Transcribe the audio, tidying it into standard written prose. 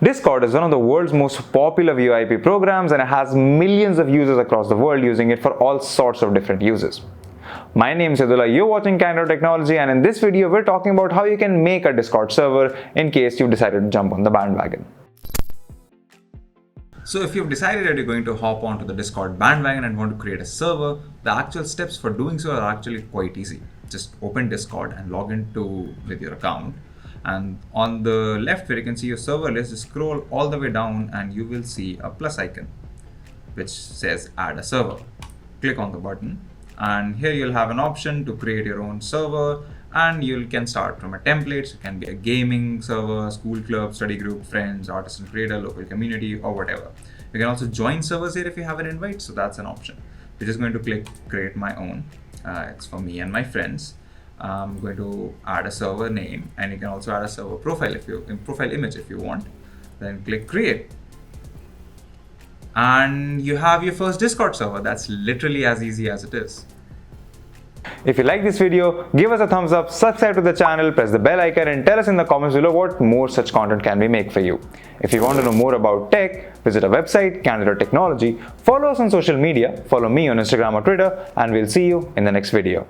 Discord is one of the world's most popular VoIP programs, and it has millions of users across the world using it for all sorts of different uses. My name is Yadullah, you're watching Candid.Technology, and in this video we're talking about how you can make a Discord server in case you've decided to jump on the bandwagon. So if you've decided that you're going to hop onto the Discord bandwagon and want to create a server, the actual steps for doing so are actually quite easy. Just open Discord and log into with your account. And on the left where you can see your server list, just scroll all the way down and you will see a plus icon which says add a server. Click on the button and here you'll have an option to create your own server, and you can start from a template. So it can be a gaming server, school club, study group, friends, artist and creator, local community, or whatever. You can also join servers here if you have an invite, so that's an option. We're just going to click create my own. It's for me and my friends. I'm going to add a server name, and you can also add a server profile profile image if you want. Then click create. And you have your first Discord server. That's literally as easy as it is. If you like this video, give us a thumbs up, subscribe to the channel, press the bell icon, and tell us in the comments below what more such content can we make for you. If you want to know more about tech, visit our website, Candid.Technology, follow us on social media, follow me on Instagram or Twitter, and we'll see you in the next video.